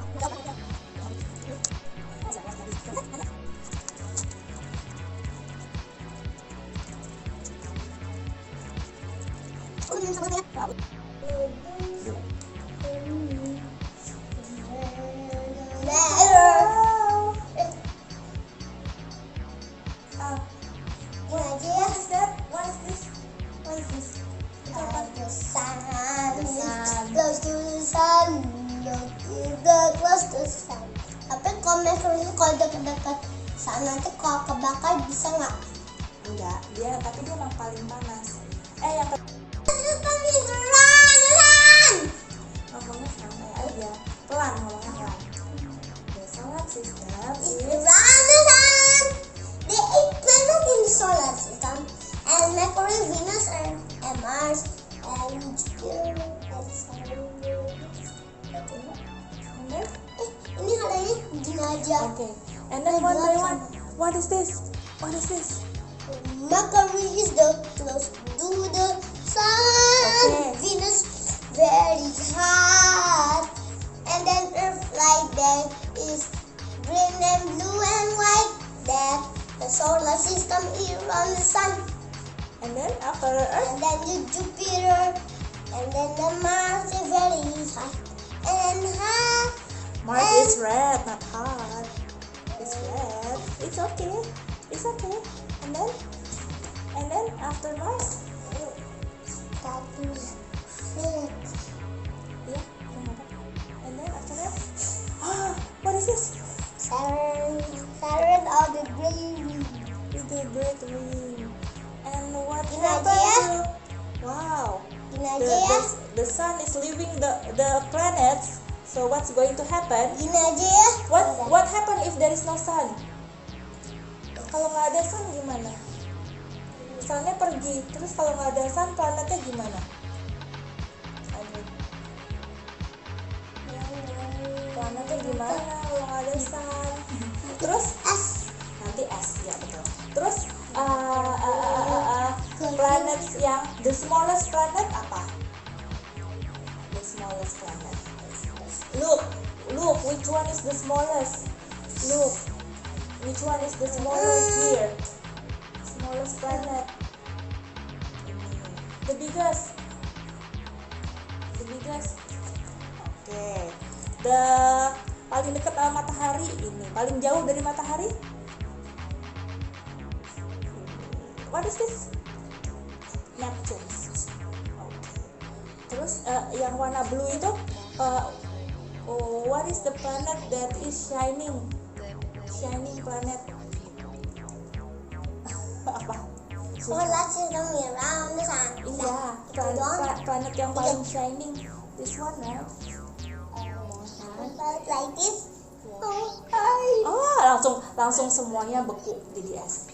Tapi kalau Mercury kalau dekat-dekat sana tuh kalau kebakar bisa nggak? Enggak, tapi dia emang paling panas. Yang ngomongnya santai aja, pelan ngomongnya pelan. The solar system is The 8 planets in the solar system, and Mercury, Venus, Earth, and Mars, and Jupiter, and Saturn. Ini haranya gini aja. Okay. And then one by one, what is this? Mercury is the close to the sun. Okay. Venus very hot, and then Earth like that is green and blue and white. That the solar system is around the sun. And then after Earth, And then the Jupiter, and then the Mars is very hot and hot. Mars is red, not hot. It's red. It's okay. And then after Mars, That is it. yeah. And then after that, what is this? Saturn or the green. It's the great ring. And what Gini happened aja ya. to? Wow. Gini aja ya. The sun is leaving the planets. So what's going to happen? Gini aja ya. What happen if there is no sun? Kalau nggak ada sun gimana? Sunnya pergi. Terus kalau nggak ada sun, planetnya gimana? Planetnya gimana kalau nggak ada sun? Terus nanti es, ya betul. Terus planet yang the smallest planet apa? The smallest planet. Look, which one is the smallest? Look, which one is the smallest here? Smallest planet. The biggest. Okay. The paling dekat sama matahari ini, paling jauh dari matahari. What is this? Neptune. Okay. Terus yang warna blue itu, what is the planet that is shining? Shining planet. Apa? Solar system around the sun. Iya, planet yang paling shining. This one, right? Like this. Langsung semuanya beku jadi es.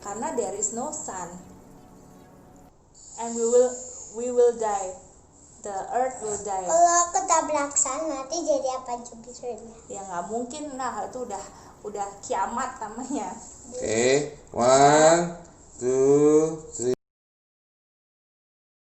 Karena there is no sun. And we will die. The earth will die. Kalau ketabrak sun nanti jadi apa Jupiternya? Ya nggak mungkin, nah itu udah kiamat namanya. Okay, 1, 2, 3.